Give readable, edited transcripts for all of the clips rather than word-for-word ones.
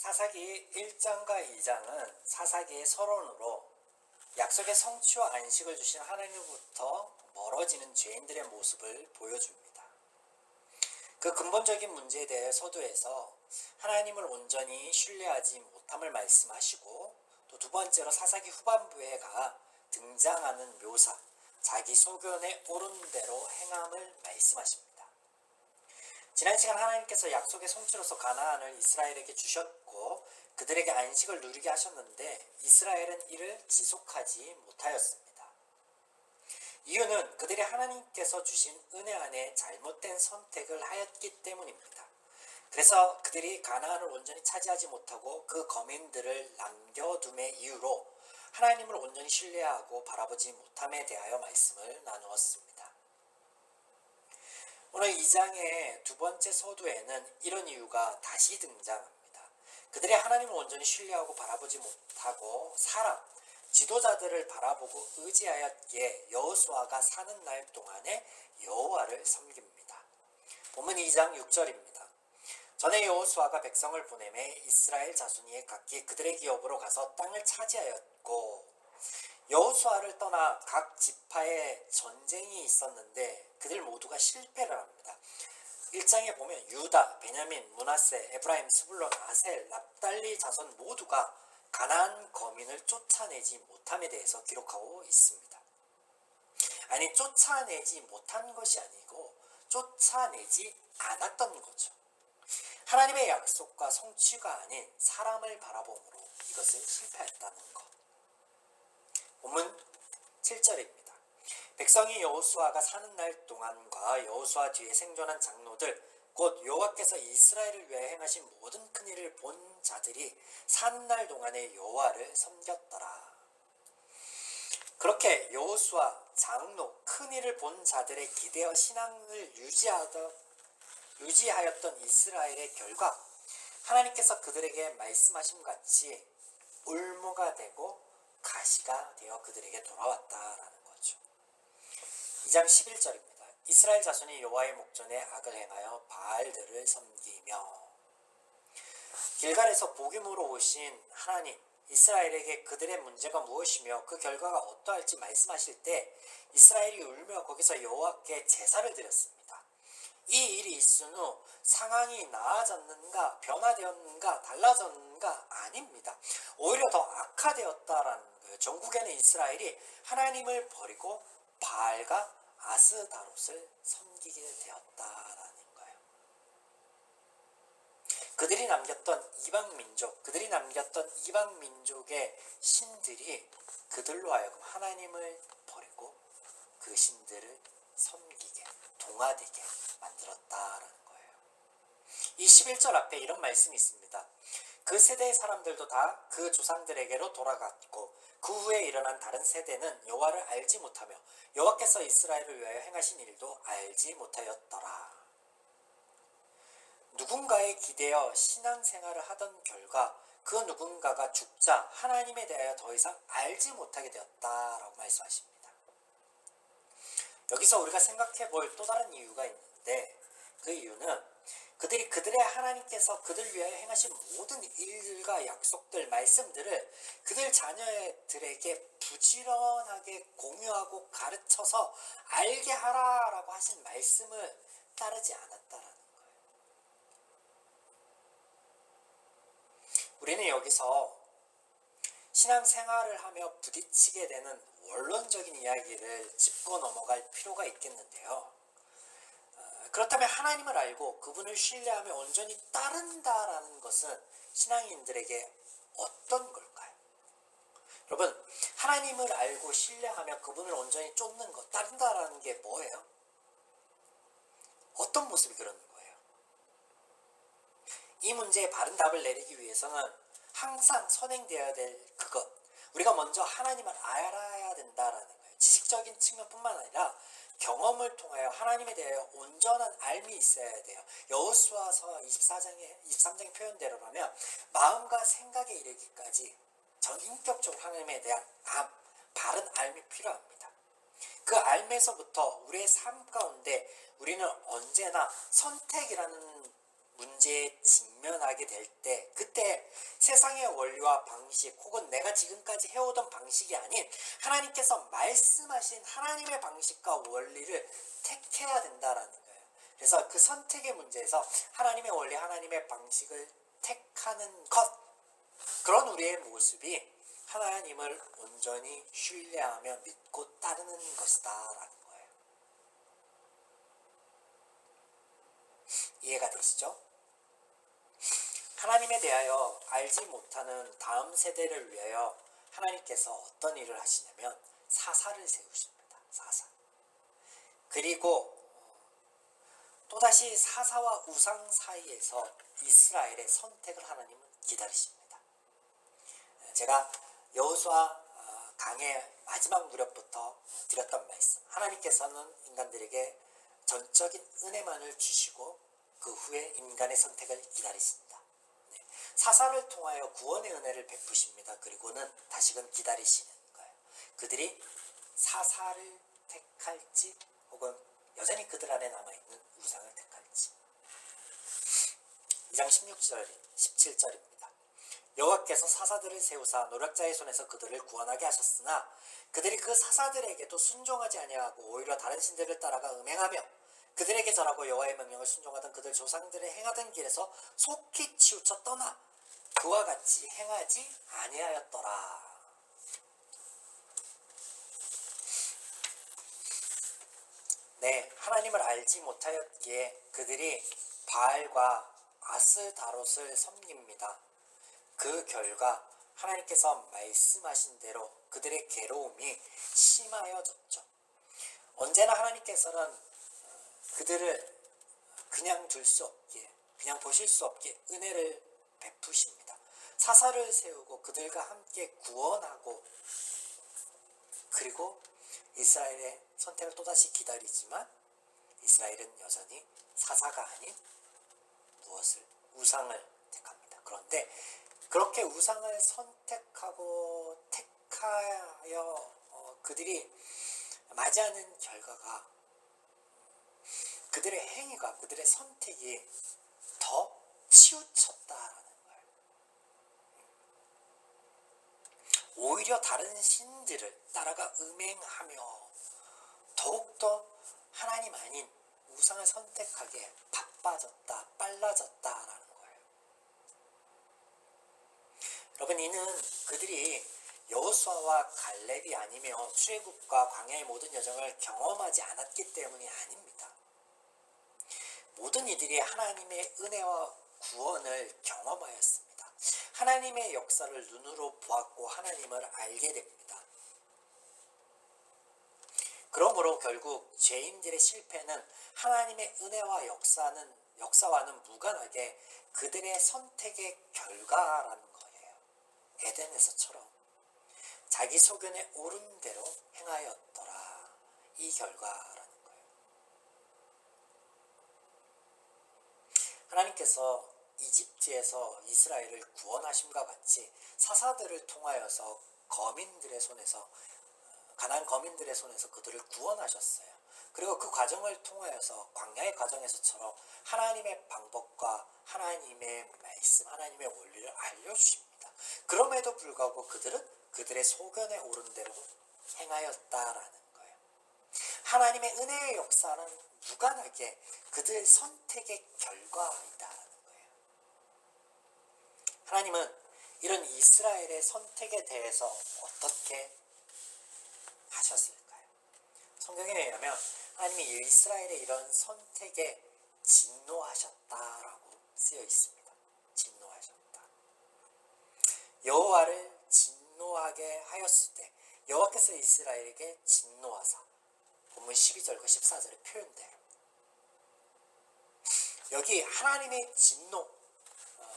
사사기 1장과 2장은 사사기의 서론으로 약속의 성취와 안식을 주신 하나님으로부터 멀어지는 죄인들의 모습을 보여줍니다. 그 근본적인 문제에 대해 서두에서 하나님을 온전히 신뢰하지 못함을 말씀하시고, 또 두 번째로 사사기 후반부에가 등장하는 묘사, 자기 소견에 오른 대로 행함을 말씀하십니다. 지난 시간 하나님께서 약속의 성취로서 가나안을 이스라엘에게 주셨고 그들에게 안식을 누리게 하셨는데 이스라엘은 이를 지속하지 못하였습니다. 이유는 그들이 하나님께서 주신 은혜 안에 잘못된 선택을 하였기 때문입니다. 그래서 그들이 가나안을 온전히 차지하지 못하고 그 거민들을 남겨둠의 이유로 하나님을 온전히 신뢰하고 바라보지 못함에 대하여 말씀을 나누었습니다. 오늘 2장의 두 번째 서두에는 이런 이유가 다시 등장합니다. 그들이 하나님을 온전히 신뢰하고 바라보지 못하고 사람, 지도자들을 바라보고 의지하였기에 여호수아가 사는 날 동안에 여호와를 섬깁니다. 본문 2장 6절입니다. 전에 여호수아가 백성을 보내매 이스라엘 자손이 각기 그들의 기업으로 가서 땅을 차지하였고, 여호수아를 떠나 각 지파에 전쟁이 있었는데 그들 모두가 실패를 합니다. 1장에 보면 유다, 베냐민, 므낫세, 에브라임, 스불론, 아셀, 납달리 자손 모두가 가나안 거민을 쫓아내지 못함에 대해서 기록하고 있습니다. 아니, 쫓아내지 못한 것이 아니고 쫓아내지 않았던 거죠. 하나님의 약속과 성취가 아닌 사람을 바라봄으로 이것을 실패했다는 것. 본문 7절입니다. 백성이 여호수아가 사는 날 동안과 여호수아 뒤에 생존한 장로들, 곧 여호와께서 이스라엘을 위하여 행하신 모든 큰일을 본 자들이 사는 날 동안에 여호와를 섬겼더라. 그렇게 여호수아, 장로, 큰일을 본 자들의 기대어 신앙을 유지하였던 이스라엘의 결과, 하나님께서 그들에게 말씀하신 같이 올무가 되고 가시가 되어 그들에게 돌아왔다라는 거죠. 2장 11절입니다. 이스라엘 자손이 여호와의 목전에 악을 행하여 바알들을 섬기며. 길갈에서 복음으로 오신 하나님, 이스라엘에게 그들의 문제가 무엇이며 그 결과가 어떠할지 말씀하실 때 이스라엘이 울며 거기서 여호와께 제사를 드렸습니다. 이 일이 있은 후 상황이 나아졌는가, 변화되었는가, 달라졌는가? 아닙니다. 오히려 더 악화되었다라는 거예요. 전국에는 이스라엘이 하나님을 버리고 바알과 아스다롯을 섬기게 되었다라는 거예요. 그들이 남겼던 이방 민족의 신들이 그들로 하여금 하나님을 버리고 그 신들을 섬기게, 동화되게 만들었다라는 거예요. 이 11절 앞에 이런 말씀이 있습니다. 그 세대의 사람들도 다 그 조상들에게로 돌아갔고 그 후에 일어난 다른 세대는 여호와를 알지 못하며 여호와께서 이스라엘을 위하여 행하신 일도 알지 못하였더라. 누군가에 기대어 신앙생활을 하던 결과 그 누군가가 죽자 하나님에 대하여 더 이상 알지 못하게 되었다라고 말씀하십니다. 여기서 우리가 생각해 볼 또 다른 이유가 있는데, 그 이유는 그들의 하나님께서 그들 위하여 행하신 모든 일들과 약속들, 말씀들을 그들 자녀들에게 부지런하게 공유하고 가르쳐서 알게 하라라고 하신 말씀을 따르지 않았다라는 거예요. 우리는 여기서 신앙생활을 하며 부딪히게 되는 원론적인 이야기를 짚고 넘어갈 필요가 있겠는데요. 그렇다면 하나님을 알고 그분을 신뢰하며 온전히 따른다라는 것은 신앙인들에게 어떤 걸까요? 여러분, 하나님을 알고 신뢰하며 그분을 온전히 쫓는 것, 따른다라는 게 뭐예요? 어떤 모습이 그러는 거예요? 이 문제에 바른 답을 내리기 위해서는 항상 선행되어야 될 그것, 우리가 먼저 하나님을 알아야 된다라는 거예요. 지식적인 측면뿐만 아니라 경험을 통하여 하나님에 대하여 온전한 알미 있어야 돼요. 여호수아서 23장의 표현대로라면 마음과 생각에 이르기까지 전인격적으로 하나님에 대한 바른 알미 필요합니다. 그 알매서부터 우리의 삶 가운데 우리는 언제나 선택이라는 문제에 직면하게 될 때, 그때 세상의 원리와 방식 혹은 내가 지금까지 해오던 방식이 아닌 하나님께서 말씀하신 하나님의 방식과 원리를 택해야 된다라는 거예요. 그래서 그 선택의 문제에서 하나님의 원리, 하나님의 방식을 택하는 것, 그런 우리의 모습이 하나님을 온전히 신뢰하며 믿고 따르는 것이다 라는 거예요. 이해가 되시죠? 하나님에 대하여 알지 못하는 다음 세대를 위하여 하나님께서 어떤 일을 하시냐면 사사를 세우십니다. 사사. 그리고 또다시 사사와 우상 사이에서 이스라엘의 선택을 하나님은 기다리십니다. 제가 여호수아 강의 마지막 무렵부터 드렸던 말씀, 하나님께서는 인간들에게 전적인 은혜만을 주시고 그 후에 인간의 선택을 기다리신다. 사사를 통하여 구원의 은혜를 베푸십니다. 그리고는 다시금 기다리시는 거예요. 그들이 사사를 택할지 혹은 여전히 그들 안에 남아있는 우상을 택할지. 2장 16절, 17절입니다. 여호와께서 사사들을 세우사 노략자의 손에서 그들을 구원하게 하셨으나 그들이 그 사사들에게도 순종하지 아니하고 오히려 다른 신들을 따라가 음행하며 그들에게 절하고 여호와의 명령을 순종하던 그들 조상들의 행하던 길에서 속히 치우쳐 떠나 그와 같이 행하지 아니하였더라. 네, 하나님을 알지 못하였기에 그들이 바알과 아스다롯을 섬깁니다. 그 결과 하나님께서 말씀하신 대로 그들의 괴로움이 심하여졌죠. 언제나 하나님께서는 그들을 그냥 둘 수 없게, 그냥 보실 수 없게 은혜를 베푸십니다. 사사를 세우고 그들과 함께 구원하고 그리고 이스라엘의 선택을 또다시 기다리지만 이스라엘은 여전히 사사가 아닌 무엇을? 우상을 택합니다. 그런데 그렇게 우상을 선택하고 택하여 그들이 맞이하는 결과가 그들의 행위가, 그들의 선택이 더 치우쳤다라는 거예요. 오히려 다른 신들을 따라가 음행하며 더욱더 하나님 아닌 우상을 선택하기에 바빠졌다, 빨라졌다라는 거예요. 여러분, 이는 그들이 여호수아와 갈렙이 아니며 출애굽과 광야의 모든 여정을 경험하지 않았기 때문이 아닙니다. 모든 이들이 하나님의 은혜와 구원을 경험하였습니다. 하나님의 역사를 눈으로 보았고 하나님을 알게 됩니다. 그러므로 결국 죄인들의 실패는 하나님의 은혜와 역사와는 무관하게 그들의 선택의 결과라는 거예요. 에덴에서처럼 자기 소견에 옳은 대로 행하였더라. 이 결과라는 거예요. 하나님께서 이집트에서 이스라엘을 구원하심과 같이 사사들을 통하여서 거민들의 손에서, 가나안 거민들의 손에서 그들을 구원하셨어요. 그리고 그 과정을 통하여서 광야의 과정에서처럼 하나님의 방법과 하나님의 말씀, 하나님의 원리를 알려주십니다. 그럼에도 불구하고 그들은 그들의 소견에 오른 대로 행하였다라는 거예요. 하나님의 은혜의 역사는 무관하게 그들의 선택의 결과이다라는 거예요. 하나님은 이런 이스라엘의 선택에 대해서 어떻게 하셨을까요? 성경에 의하면 하나님이 이스라엘의 이런 선택에 진노하셨다라고 쓰여 있습니다. 진노하셨다. 여호와를 진노하게 하였을 때 여호와께서 이스라엘에게 진노하사, 본문 12절과 14절의 표현대로 여기 하나님의 진노,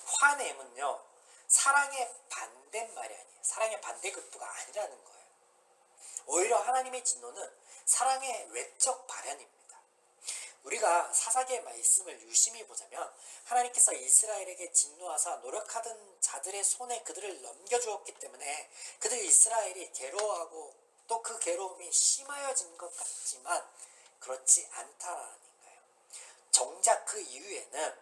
화냄은요 사랑의 반대말이 아니에요. 사랑의 반대급부가 아니라는 거예요. 오히려 하나님의 진노는 사랑의 외적 발현입니다. 우리가 사사기의 말씀을 유심히 보자면 하나님께서 이스라엘에게 진노하사 노력하던 자들의 손에 그들을 넘겨주었기 때문에 그들 이스라엘이 괴로워하고 또 그 괴로움이 심하여진 것 같지만 그렇지 않다라는 거예요. 정작 그 이후에는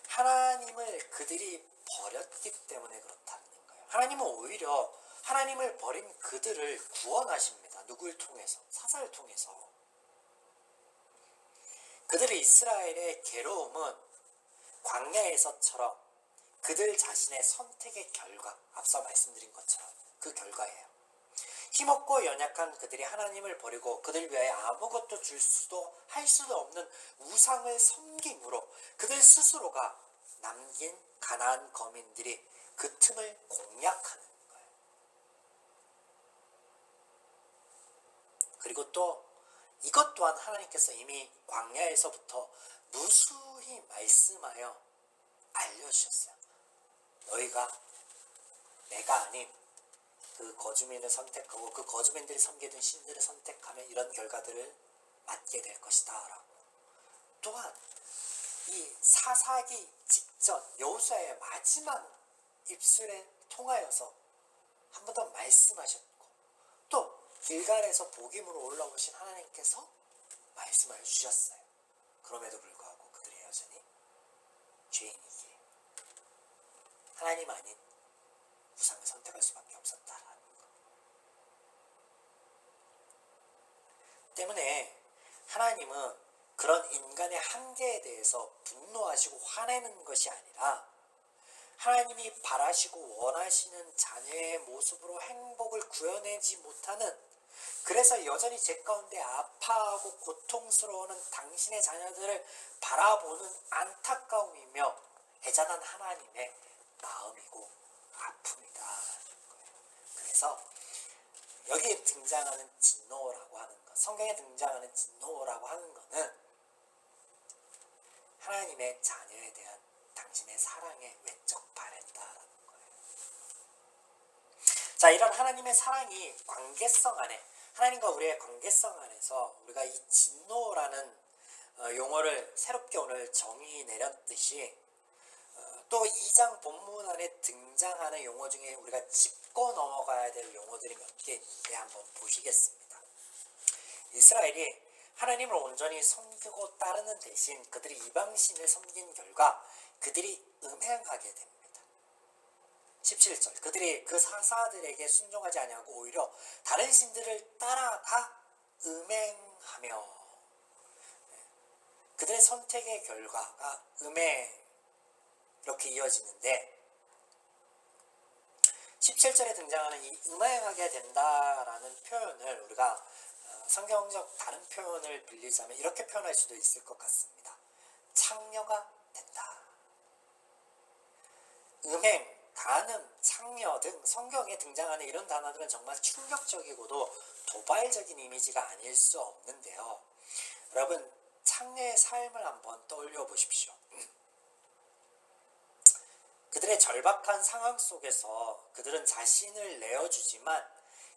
하나님을 그들이 버렸기 때문에 그렇다는 거예요. 하나님은 오히려 하나님을 버린 그들을 구원하십니다. 누구를 통해서? 사사를 통해서. 그들의 이스라엘의 괴로움은 광야에서처럼 그들 자신의 선택의 결과, 앞서 말씀드린 것처럼 그 결과예요. 힘없고 연약한 그들이 하나님을 버리고 그들 위하여 아무것도 줄 수도 할 수도 없는 우상을 섬김으로 그들 스스로가 남긴 가나안 거민들이 그 틈을 공략하는 거예요. 그리고 또 이것 또한 하나님께서 이미 광야에서부터 무수히 말씀하여 알려주셨어요. 너희가 내가 아닌 그 거주민을 선택하고 그 거주민들이 섬기던 신들을 선택하면 이런 결과들을 맞게 될 것이다 라고. 또한 이 사사기 직전 여호수아의 마지막 입술에 통하여서 한 번 더 말씀하셨고, 또 길갈에서 복임으로 올라오신 하나님께서 말씀을 주셨어요. 그럼에도 불구하고 그들이 여전히 죄인이기에 하나님 아닌 우상을 선택할 수밖에 없었다라는 것 때문에 하나님은 그런 인간의 한계에 대해서 분노하시고 화내는 것이 아니라 하나님이 바라시고 원하시는 자녀의 모습으로 행복을 구현하지 못하는, 그래서 여전히 제 가운데 아파하고 고통스러워하는 당신의 자녀들을 바라보는 안타까움이며 애잔한 하나님의 마음이고 아픔이다. 그래서 여기에 등장하는 진노라고 하는 것, 성경에 등장하는 진노라고 하는 것은 하나님의 자녀에 대한 당신의 사랑의 외적 발현다라는 거예요. 자, 이런 하나님의 사랑이 관계성 안에, 하나님과 우리의 관계성 안에서 우리가 이 진노라는 용어를 새롭게 오늘 정의 내렸듯이 또 2장 본문 안에 등장하는 용어 중에 우리가 짚고 넘어가야 될 용어들이 몇 개 있는데 한번 보시겠습니다. 이스라엘이 하나님을 온전히 섬기고 따르는 대신 그들이 이방신을 섬긴 결과 그들이 음행하게 됩니다. 17절, 그들이 그 사사들에게 순종하지 아니하고 오히려 다른 신들을 따라가 음행하며, 그들의 선택의 결과가 음행, 이렇게 이어지는데 17절에 등장하는 이 음행하게 된다라는 표현을 우리가 성경적 다른 표현을 빌리자면 이렇게 표현할 수도 있을 것 같습니다. 창녀가 된다. 음행, 간음, 창녀 등 성경에 등장하는 이런 단어들은 정말 충격적이고도 도발적인 이미지가 아닐 수 없는데요. 여러분, 창녀의 삶을 한번 떠올려 보십시오. 그들의 절박한 상황 속에서 그들은 자신을 내어주지만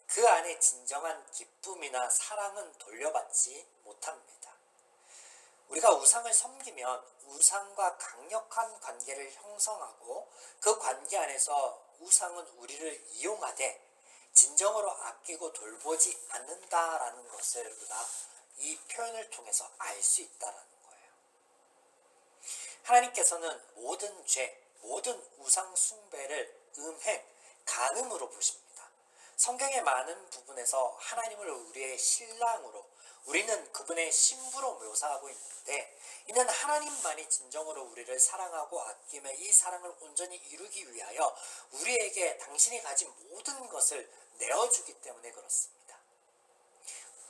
그 안에 진정한 기쁨이나 사랑은 돌려받지 못합니다. 우리가 우상을 섬기면 우상과 강력한 관계를 형성하고 그 관계 안에서 우상은 우리를 이용하되 진정으로 아끼고 돌보지 않는다라는 것을 우리가 이 표현을 통해서 알 수 있다는 거예요. 하나님께서는 모든 죄, 모든 우상 숭배를 음행, 간음으로 보십니다. 성경의 많은 부분에서 하나님을 우리의 신랑으로, 우리는 그분의 신부로 묘사하고 있는데, 이는 하나님만이 진정으로 우리를 사랑하고 아끼며 이 사랑을 온전히 이루기 위하여 우리에게 당신이 가진 모든 것을 내어주기 때문에 그렇습니다.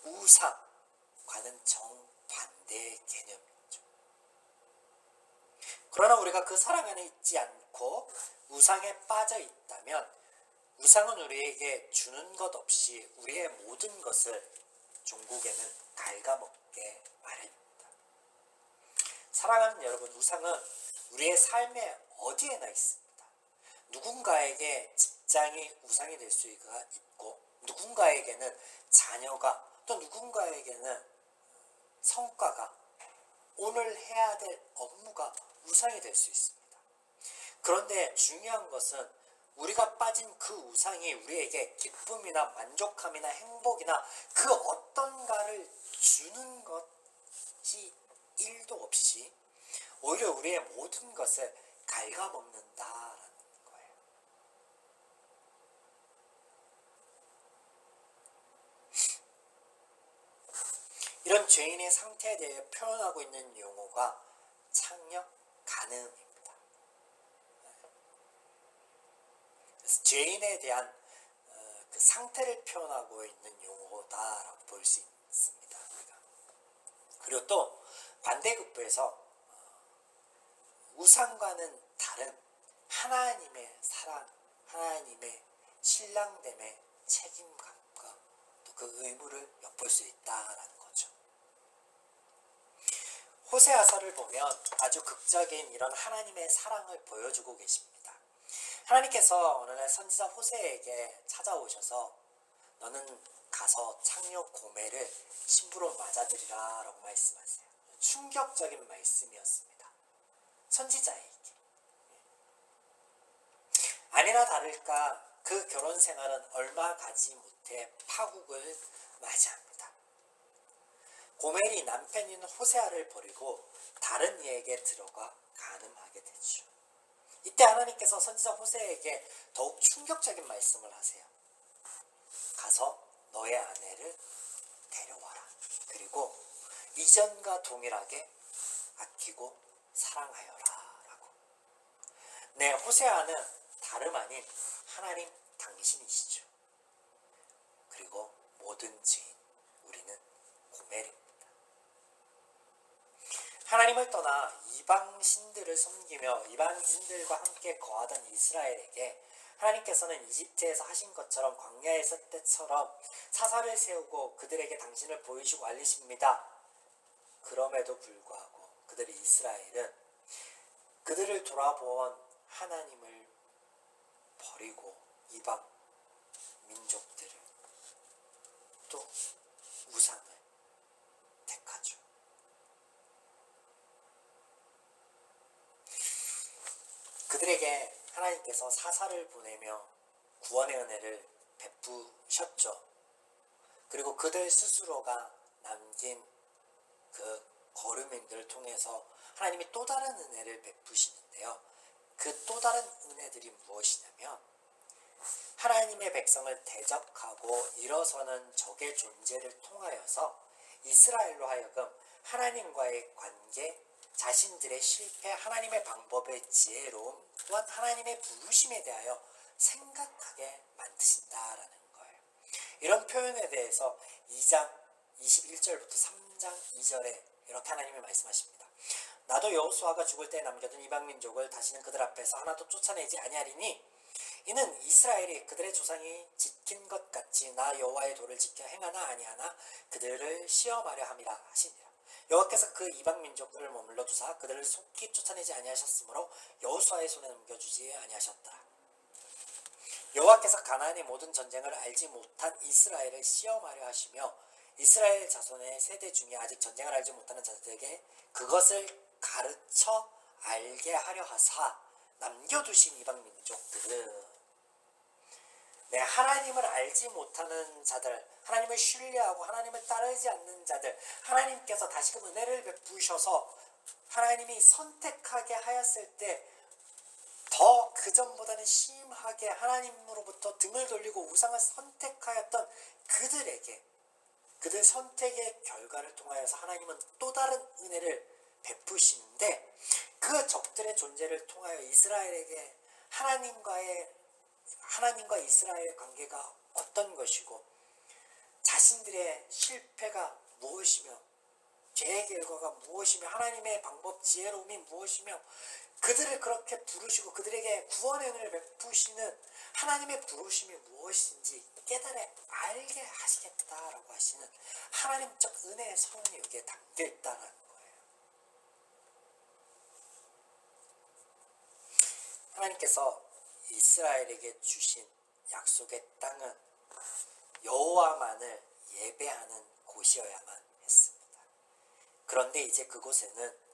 우상과는 정반대의 개념이죠. 그러나 우리가 그 사랑 안에 있지 않고 우상에 빠져 있다면 우상은 우리에게 주는 것 없이 우리의 모든 것을 종국에는 갉아먹게 마련입니다. 사랑하는 여러분, 우상은 우리의 삶의 어디에나 있습니다. 누군가에게 직장이 우상이 될 수가 있고, 누군가에게는 자녀가, 또 누군가에게는 성과가, 오늘 해야 될 업무가 우상이 될 수 있습니다. 그런데 중요한 것은 우리가 빠진 그 우상이 우리에게 기쁨이나 만족함이나 행복이나 그 어떤가를 주는 것이 1도 없이 오히려 우리의 모든 것을 갉아먹는다라는 거예요. 이런 죄인의 상태에 대해 표현하고 있는 용어가 창녀 간음입니다. 그래서 죄인에 대한 그 상태를 표현하고 있는 용어다라고 볼 수 있습니다. 그리고 또 반대급부에서 우상과는 다른 하나님의 사랑, 하나님의 신랑됨의 책임감과 또 그 의무를 엿볼 수 있다라는 거죠. 호세아서를 보면 아주 극적인 이런 하나님의 사랑을 보여주고 계십니다. 하나님께서 어느 날 선지자 호세에게 찾아오셔서 너는 가서 창녀 고멜을 신부로 맞아들이라 라고 말씀하세요. 충격적인 말씀이었습니다. 선지자에게. 아니나 다를까 그 결혼 생활은 얼마 가지 못해 파국을 맞이합니다. 고멜이 남편인 호세아를 버리고 다른 이에게 들어가 간음하게 되죠. 이때 하나님께서 선지자 호세에게 더욱 충격적인 말씀을 하세요. 가서 너의 아내를 데려와라. 그리고 이전과 동일하게 아끼고 사랑하여라 라고. 네, 호세아는 다름 아닌 하나님 당신이시죠. 그리고 모든 죄인 우리는 고멜입니다. 하나님을 떠나 이방 신들을 섬기며 이방인들과 함께 거하던 이스라엘에게 하나님께서는 이집트에서 하신 것처럼 광야에서 때처럼 사사를 세우고 그들에게 당신을 보이시고 알리십니다. 그럼에도 불구하고 그들이 이스라엘은 그들을 돌아보온 하나님을 버리고 이방 민족들을 또 우상을 택하죠. 그들에게 하나님께서 사사를 보내며 구원의 은혜를 베푸셨죠. 그리고 그들 스스로가 남긴 그 거류민들을 통해서 하나님이 또 다른 은혜를 베푸시는데요. 그 또 다른 은혜들이 무엇이냐면 하나님의 백성을 대적하고 일어서는 적의 존재를 통하여서 이스라엘로 하여금 하나님과의 관계, 자신들의 실패, 하나님의 방법의 지혜로움, 또한 하나님의 부르심에 대하여 생각하게 만드신다라는 거예요. 이런 표현에 대해서 2장 21절부터 3장 2절에 이렇게 하나님이 말씀하십니다. 나도 여호수아가 죽을 때 남겨둔 이방 민족을 다시는 그들 앞에서 하나도 쫓아내지 아니하리니 이는 이스라엘이 그들의 조상이 지킨 것 같이 나 여호와의 도를 지켜 행하나 아니하나 그들을 시험하려 함이라 하시니라. 여호와께서 그 이방 민족들을 머물러 두사 그들을 속히 쫓아내지 아니하셨으므로 여호수아의 손에 넘겨주지 아니하셨더라. 여호와께서 가나안의 모든 전쟁을 알지 못한 이스라엘을 시험하려 하시며 이스라엘 자손의 세대 중에 아직 전쟁을 알지 못하는 자들에게 그것을 가르쳐 알게 하려 하사 남겨두신 이방 민족들은 네, 하나님을 알지 못하는 자들, 하나님을 신뢰하고 하나님을 따르지 않는 자들, 하나님께서 다시금 은혜를 베푸셔서 하나님이 선택하게 하였을 때 더 그전보다는 심하게 하나님으로부터 등을 돌리고 우상을 선택하였던 그들에게 그들 선택의 결과를 통하여서 하나님은 또 다른 은혜를 베푸시는데 그 적들의 존재를 통하여 이스라엘에게 하나님과 이스라엘의 관계가 어떤 것이고 자신들의 실패가 무엇이며 죄의 결과가 무엇이며 하나님의 방법 지혜로움이 무엇이며 그들을 그렇게 부르시고 그들에게 구원의 은혜를 베푸시는 하나님의 부르심이 무엇인지 깨달아 알게 하시겠다라고 하시는 하나님적 은혜의 선언이 여기에 담겨 있다는 거예요. 하나님께서 이스라엘에게 주신 약속의 땅은 여호와만을 예배하는 곳이어야만 했습니다. 그런데 이제 그곳에는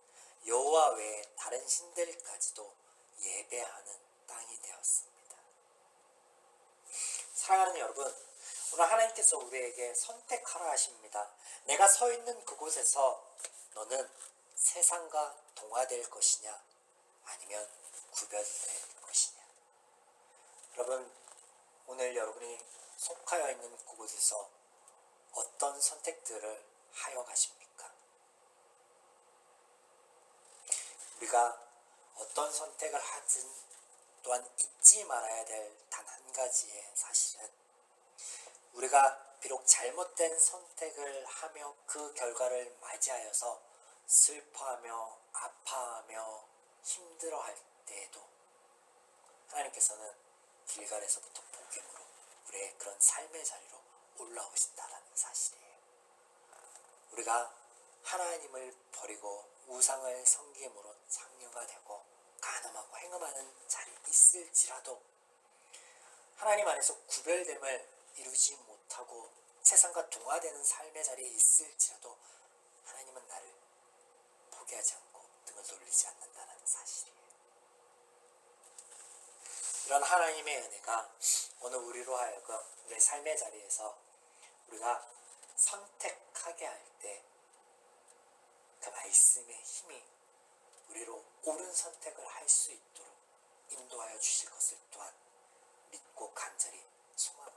여호와 외에 다른 신들까지도 예배하는 땅이 되었습니다. 사랑하는 여러분, 오늘 하나님께서 우리에게 선택하라 하십니다. 내가 서 있는 그곳에서 너는 세상과 동화될 것이냐 아니면 구별될 것이냐. 여러분, 오늘 여러분이 속하여 있는 그곳에서 어떤 선택들을 하여 가십니까? 우리가 어떤 선택을 하든 또한 잊지 말아야 될 단 한 가지의 사실은, 우리가 비록 잘못된 선택을 하며 그 결과를 맞이하여서 슬퍼하며 아파하며 힘들어할 때에도 하나님께서는 길갈에서부터 복음으로 우리의 그런 삶의 자리로 올라오신다라는 사실이에요. 우리가 하나님을 버리고 우상을 섬김으로 장려되고 간음하고 행음하는 자리에 있을지라도 하나님 안에서 구별됨을 이루지 못하고 세상과 동화되는 삶의 자리에 있을지라도 하나님은 나를 포기하지 않고 등을 돌리지 않는다는 사실이에요. 이런 하나님의 은혜가 오늘 우리로 하여금 우리의 삶의 자리에서 우리가 선택하게 할 때 그 말씀의 힘이 우리로 옳은 선택을 할 수 있도록 인도하여 주실 것을 또한 믿고 간절히 소망합니다.